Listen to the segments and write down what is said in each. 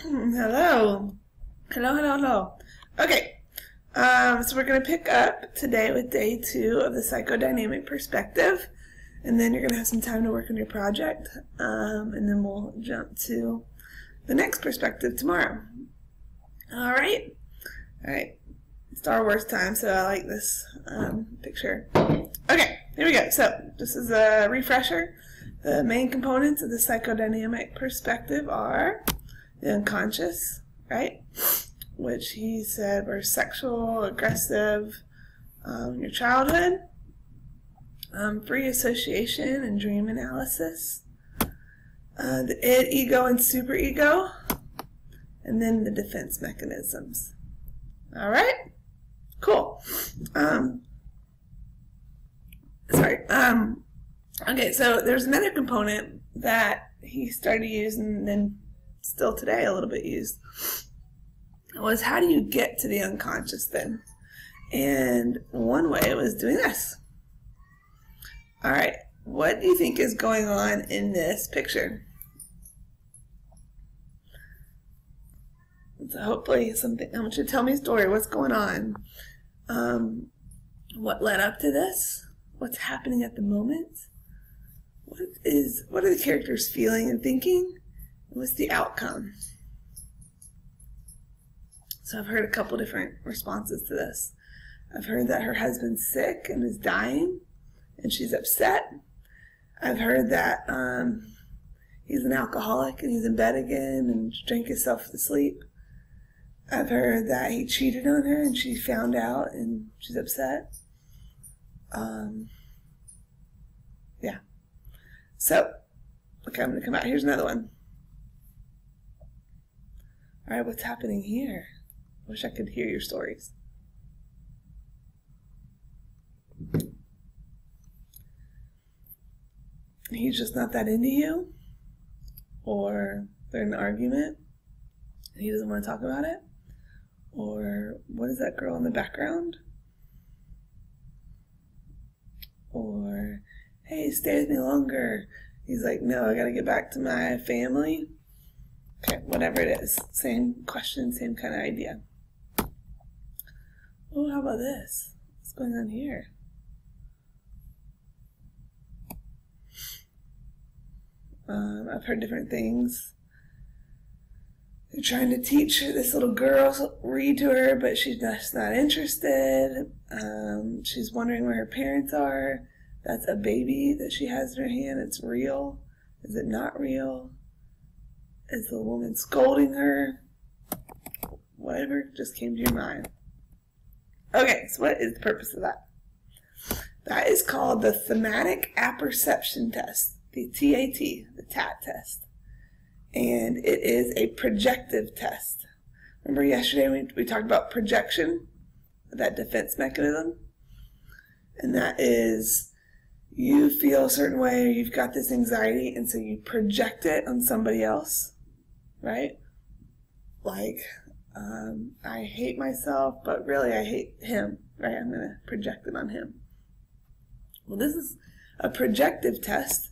Hello. Hello. Okay, so we're going to pick up today with day 2 of the psychodynamic perspective, and then you're going to have some time to work on your project, and then we'll jump to the next perspective tomorrow. Alright, Star Wars time, so I like this picture. Okay, here we go. So, just as a refresher, the main components of the psychodynamic perspective are the unconscious, right? Which he said were sexual, aggressive, your childhood, free association and dream analysis, the id, ego, and superego, and then the defense mechanisms. All right, cool. Okay, so there's another component that he started using, and then still today a little bit used, was how do you get to the unconscious then? And one way was doing this. All right, what do you think is going on in this picture? So hopefully something, I want you to tell me a story. What's going on? What led up to this? What's happening at the moment? What are the characters feeling and thinking? What's the outcome? So I've heard a couple different responses to this. I've heard that her husband's sick and is dying, and she's upset. I've heard that he's an alcoholic and he's in bed again and drank himself to sleep. I've heard that he cheated on her and she found out and she's upset. Yeah. So, okay, I'm going to come out. Here's another one. All right, what's happening here? I wish I could hear your stories. He's just not that into you? Or they're in an argument and he doesn't want to talk about it? Or what is that girl in the background? Or, hey, stay with me longer. He's like, no, I gotta get back to my family. Okay, whatever it is. Same question, same kind of idea. Oh, how about this? What's going on here? I've heard different things. They're trying to teach this little girl, read to her, but she's just not interested. She's wondering where her parents are. That's a baby that she has in her hand. It's real. Is it not real? Is the woman scolding her? Whatever just came to your mind. Okay, so what is the purpose of that? That is called the thematic apperception test, the TAT, the TAT test. And it is a projective test. Remember yesterday we talked about projection, that defense mechanism? And that is, you feel a certain way or you've got this anxiety and so you project it on somebody else, right? Like, I hate myself, but really I hate him, right? I'm going to project it on him. Well, this is a projective test,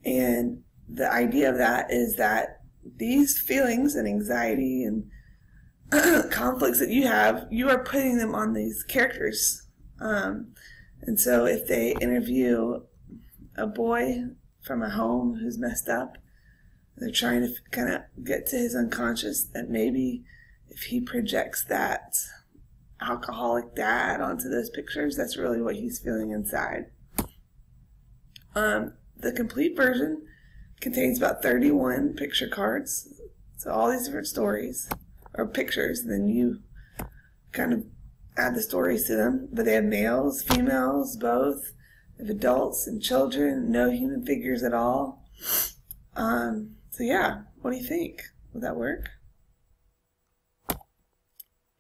and the idea of that is that these feelings and anxiety and conflicts that you have, you are putting them on these characters. And so if they interview a boy from a home who's messed up, they're trying to kind of get to his unconscious, that maybe if he projects that alcoholic dad onto those pictures, that's really what he's feeling inside. The complete version contains about 31 picture cards. So all these different stories or pictures, and then you kind of add the stories to them. But they have males, females, both. They have adults and children, no human figures at all. So yeah, what do you think? Would that work?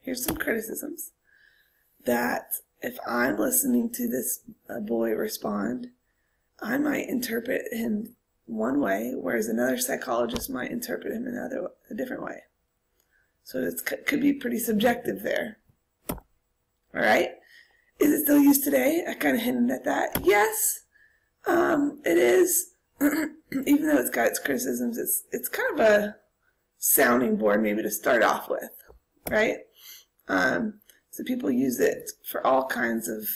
Here's some criticisms. That if I'm listening to this boy respond, I might interpret him one way, whereas another psychologist might interpret him a different way. So it could be pretty subjective there. All right? Is it still used today? I kind of hinted at that. Yes, it is. Even though it's got its criticisms, it's kind of a sounding board maybe to start off with, right? So people use it for all kinds of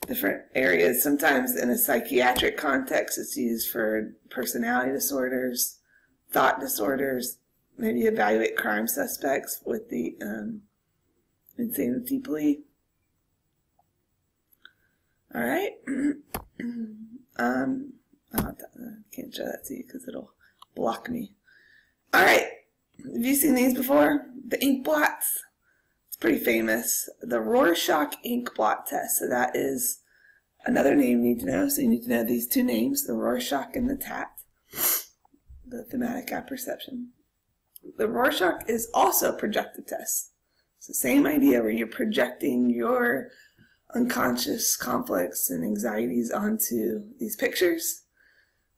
different areas. Sometimes in a psychiatric context, it's used for personality disorders, thought disorders, maybe evaluate crime suspects with the insanity plea. All right. I can't show that to you because it'll block me. All right. Have you seen these before? The ink blots. It's pretty famous. The Rorschach ink blot test. So that is another name you need to know. So you need to know these two names, the Rorschach and the TAT, the thematic apperception. The Rorschach is also a projective test. It's the same idea where you're projecting your unconscious conflicts and anxieties onto these pictures.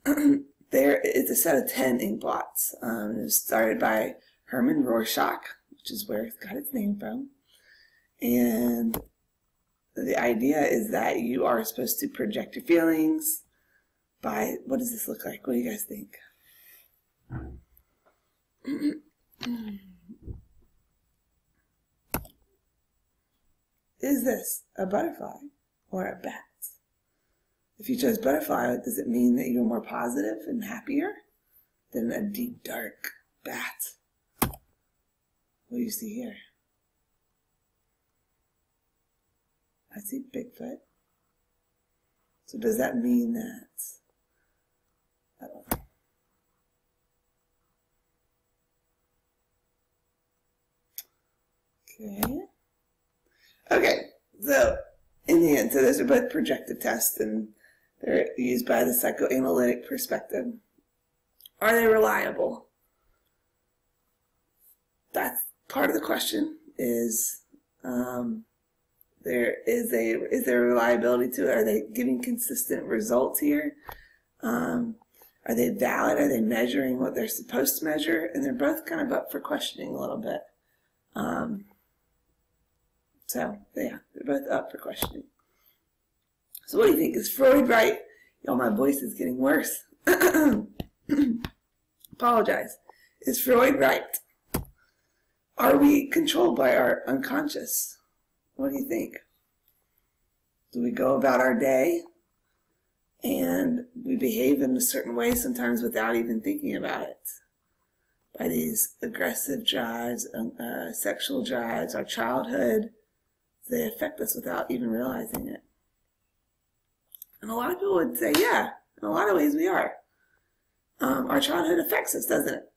There is a set of 10 ink blots. It was started by Herman Rorschach, which is where it got its name from. And the idea is that you are supposed to project your feelings by, what does this look like? What do you guys think? Is this a butterfly or a bat? If you chose butterfly, does it mean that you're more positive and happier than a deep, dark bat? What do you see here? I see Bigfoot. So does that mean that, I don't know. Okay, so in the end, so those are both projective tests, and they're used by the psychoanalytic perspective. Are they reliable? That's part of the question. Is there reliability to it? Are they giving consistent results here? Are they valid? Are they measuring what they're supposed to measure? And they're both kind of up for questioning a little bit. So, yeah, they're both up for questioning. So what do you think? Is Freud right? Y'all, my voice is getting worse. Apologize. Is Freud right? Are we controlled by our unconscious? What do you think? Do we go about our day and we behave in a certain way sometimes without even thinking about it? By these aggressive drives, sexual drives, our childhood, they affect us without even realizing it. And a lot of people would say, yeah, in a lot of ways we are. Our childhood affects us, doesn't it?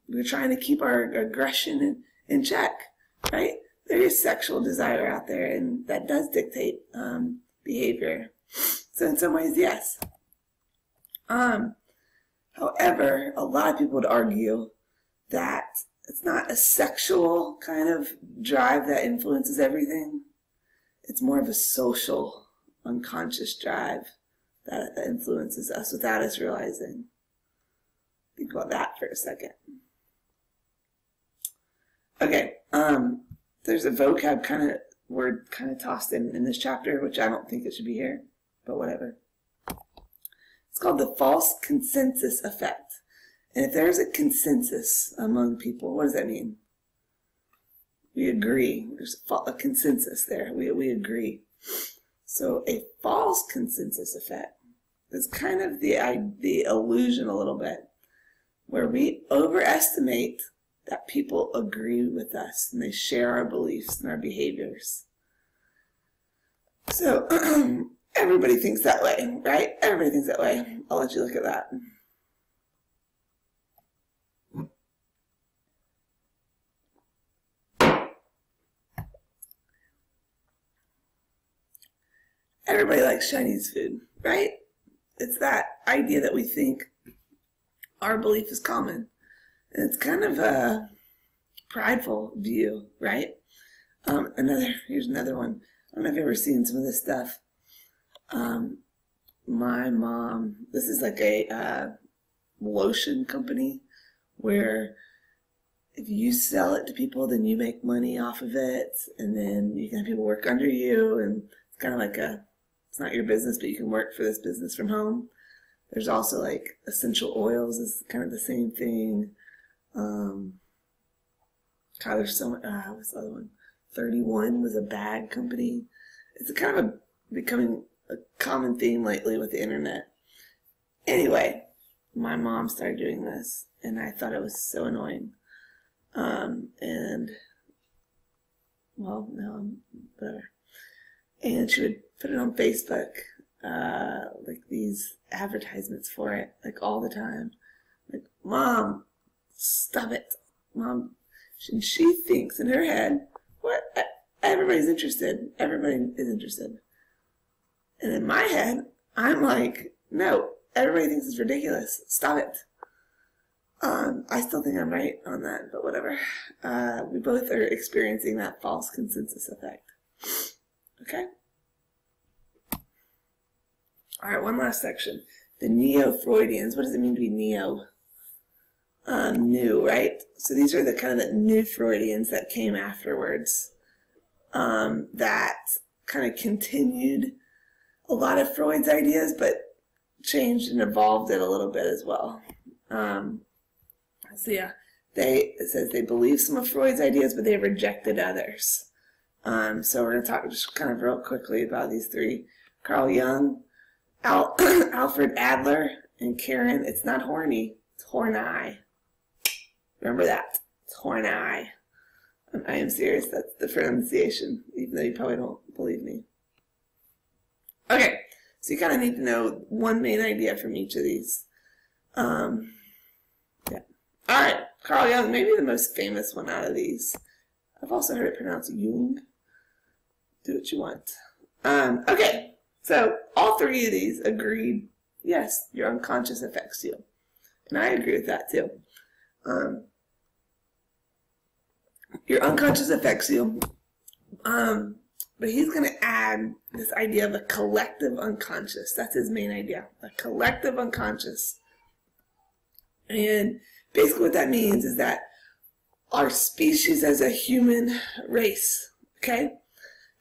We're trying to keep our aggression in check, right? There is sexual desire out there, and that does dictate behavior. So in some ways, yes. However, a lot of people would argue that it's not a sexual kind of drive that influences everything. It's more of a social, unconscious drive that influences us without us realizing. Think about that for a second. Okay, there's a vocab word tossed in this chapter, which I don't think it should be here, but whatever. It's called the false consensus effect. And if there's a consensus among people, what does that mean? We agree. There's a consensus there. We agree. So a false consensus effect is kind of the illusion a little bit, where we overestimate that people agree with us and they share our beliefs and our behaviors. So everybody thinks that way, right? Everybody thinks that way. I'll let you look at that. Everybody likes Chinese food, right? It's that idea that we think our belief is common. And it's kind of a prideful view, right? Here's another one. I don't know if you've ever seen some of this stuff. My mom, this is like a lotion company where if you sell it to people, then you make money off of it, and then you can have people work under you, and it's kind of like it's not your business, but you can work for this business from home. There's also like essential oils is kind of the same thing. God, there's so much. What's the other one? 31 was a bag company. It's kind of becoming a common theme lately with the internet. Anyway, my mom started doing this, and I thought it was so annoying. And, well, no, whatever. And she would put it on Facebook, like these advertisements for it, like all the time. Like, Mom, stop it. Mom, and she thinks in her head, what? Everybody's interested. Everybody is interested. And in my head, I'm like, no, everybody thinks it's ridiculous. Stop it. I still think I'm right on that, but whatever. We both are experiencing that false consensus effect. Okay? All right, one last section. The Neo-Freudians. What does it mean to be neo? New, right? So these are the kind of the new Freudians that came afterwards, that kind of continued a lot of Freud's ideas, but changed and evolved it a little bit as well. So yeah, it says they believe some of Freud's ideas, but they rejected others. So we're going to talk just kind of real quickly about these three. Carl Jung, Alfred Adler, and Karen. It's not horny, it's horny. Remember that. It's horny. I am serious. That's the pronunciation, even though you probably don't believe me. Okay, so you kind of need to know one main idea from each of these. Yeah. All right, Carl Jung, maybe the most famous one out of these. I've also heard it pronounced Jung. Do what you want. Okay, so all three of these agreed, yes, your unconscious affects you. And I agree with that too. Your unconscious affects you, but he's going to add this idea of a collective unconscious. That's his main idea, a collective unconscious. And basically what that means is that our species as a human race, okay,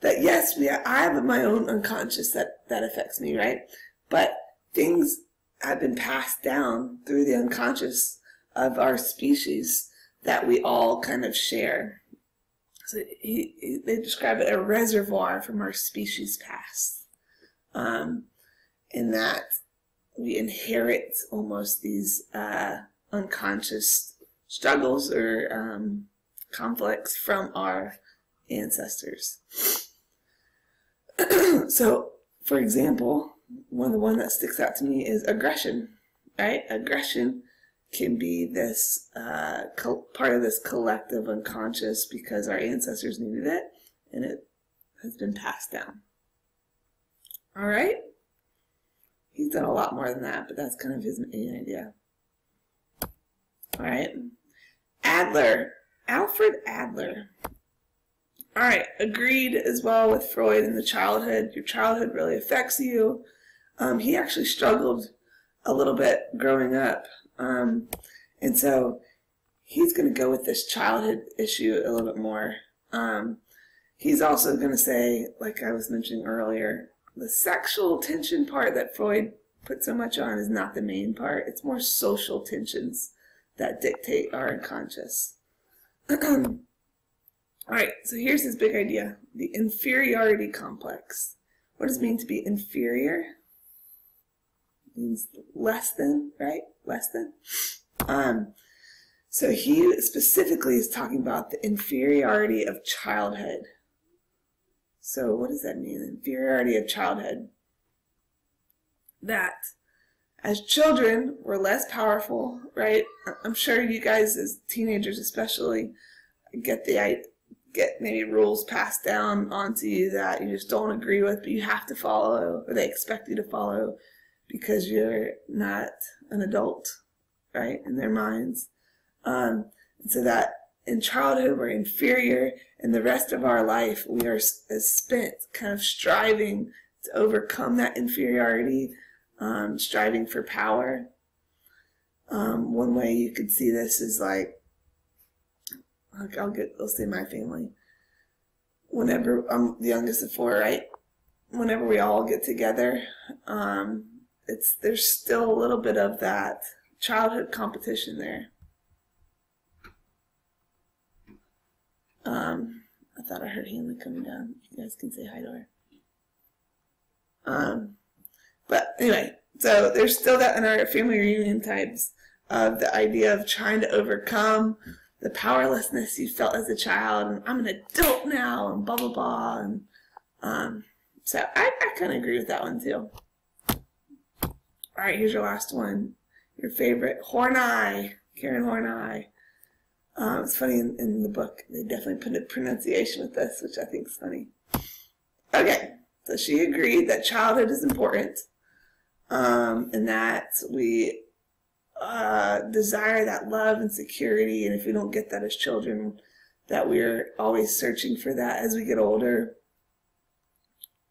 that yes, I have my own unconscious that affects me, right? But things have been passed down through the unconscious of our species that we all kind of share. So they describe it a reservoir from our species past. In that we inherit almost these unconscious struggles or conflicts from our ancestors. So, for example, the one that sticks out to me is aggression, right? Aggression can be this part of this collective unconscious because our ancestors needed it, and it has been passed down. All right? He's done a lot more than that, but that's kind of his main idea. All right. Adler. Alfred Adler. All right. Agreed as well with Freud in the childhood. Your childhood really affects you. He actually struggled a little bit growing up. And so he's going to go with this childhood issue a little bit more. He's also going to say, like I was mentioning earlier, the sexual tension part that Freud put so much on is not the main part. It's more social tensions that dictate our unconscious. All right, so here's his big idea, the inferiority complex. What does it mean to be inferior? It means less than, right? Less than. So he specifically is talking about the inferiority of childhood. So what does that mean? Inferiority of childhood. That as children, we're less powerful, right? I'm sure you guys as teenagers especially get maybe rules passed down onto you that you just don't agree with, but you have to follow, or they expect you to follow because you're not an adult, right, in their minds. And so that in childhood we're inferior, and the rest of our life we are spent kind of striving to overcome that inferiority, striving for power. One way you could see this is like I'll say my family. Whenever I'm the youngest of four, right? Whenever we all get together, there's still a little bit of that childhood competition there. I thought I heard Hanley coming down. You guys can say hi to her. But anyway, so there's still that in our family reunion types of the idea of trying to overcome the powerlessness you felt as a child, and I'm an adult now, and blah, blah, blah. And so I kind of agree with that one too. All right, here's your last one. Your favorite, Horneye, Karen Horneye. It's funny in the book, they definitely put a pronunciation with this, which I think is funny. Okay, so she agreed that childhood is important, and that we desire that love and security, and if we don't get that as children, that we're always searching for that as we get older.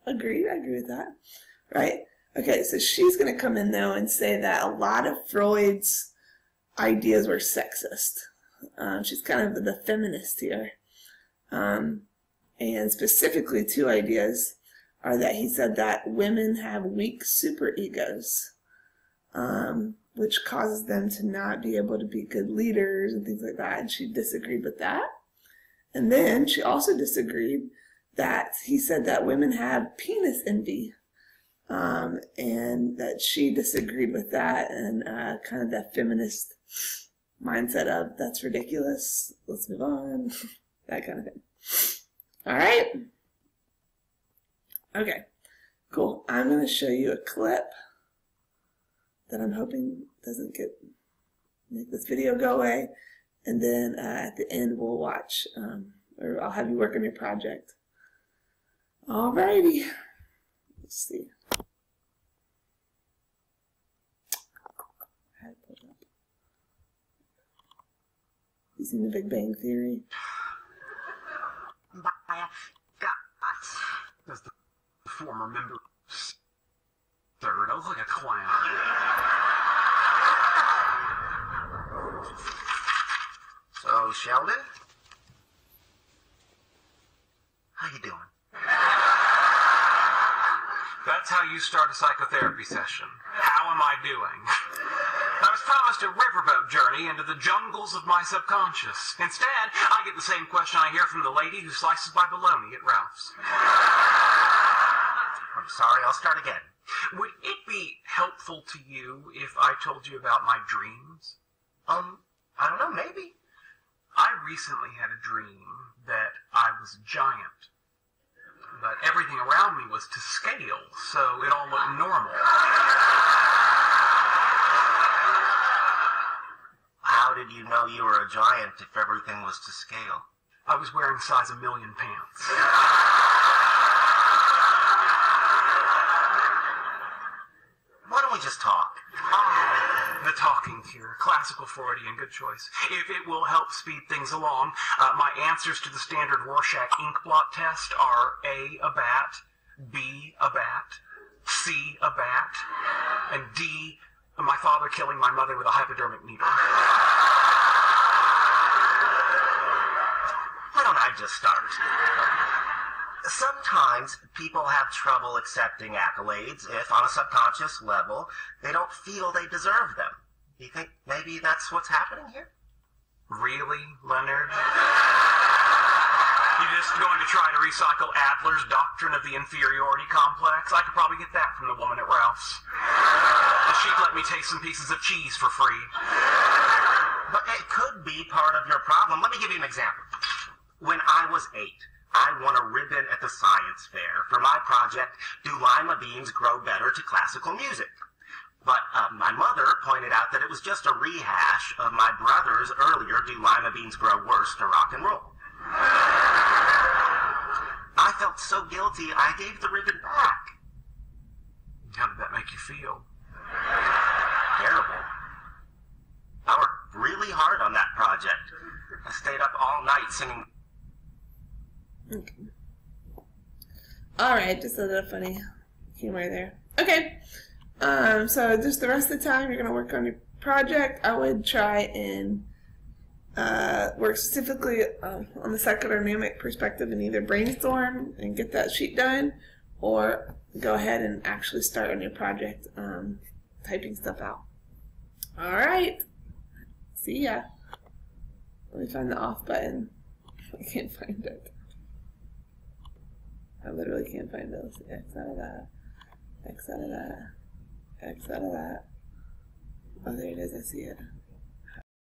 Agreed, I agree with that, right? Okay, so she's going to come in, though, and say that a lot of Freud's ideas were sexist. She's kind of the feminist here. And specifically, two ideas are that he said that women have weak superegos, which causes them to not be able to be good leaders and things like that. And she disagreed with that. And then she also disagreed that he said that women have penis envy. And that she disagreed with that, and kind of that feminist mindset of, that's ridiculous, let's move on, that kind of thing. All right. Okay, cool. I'm going to show you a clip that I'm hoping doesn't make this video go away, and then at the end we'll watch, or I'll have you work on your project. All righty. Let's see. You seen The Big Bang Theory? As the former member, third, I was like a clown. So, Sheldon? How you doing? That's how you start a psychotherapy session. How am I doing? I was promised a riverboat journey into the jungles of my subconscious. Instead, I get the same question I hear from the lady who slices my bologna at Ralph's. I'm sorry, I'll start again. Would it be helpful to you if I told you about my dreams? I don't know, maybe. I recently had a dream that I was a giant, but everything around me was to scale, so it all looked normal. How did you know you were a giant if everything was to scale? I was wearing size 1 million pants. Why don't we just talk? The talking cure, classical Freudian, good choice. If it will help speed things along, my answers to the standard Rorschach ink blot test are A, a bat, B, a bat, C, a bat, and D, my father killing my mother with a hypodermic needle. Why don't I just start? Sometimes people have trouble accepting accolades if, on a subconscious level, they don't feel they deserve them. Do you think maybe that's what's happening here? Really, Leonard? You just going to try to recycle Adler's doctrine of the inferiority complex? I could probably get that from the woman at Ralph's. She'd let me taste some pieces of cheese for free. But it could be part of your problem. Let me give you an example. When I was 8, I won a ribbon at the science fair for my project, Do Lima Beans Grow Better to Classical Music? But my mother pointed out that it was just a rehash of my brother's earlier Do Lima Beans Grow Worse to Rock and Roll. I felt so guilty, I gave the ribbon back. How did that make you feel? Terrible. I worked really hard on that project. I stayed up all night singing. Okay. Alright, just a little funny humor there. Okay. So just the rest of the time you're going to work on your project. I would try and work specifically on the psychodynamic perspective and either brainstorm and get that sheet done, or go ahead and actually start on your project. typing stuff out. Alright. See ya. Let me find the off button. I can't find it. I literally can't find it. Let's see. X out of that. X out of that. X out of that. Oh, there it is. I see it.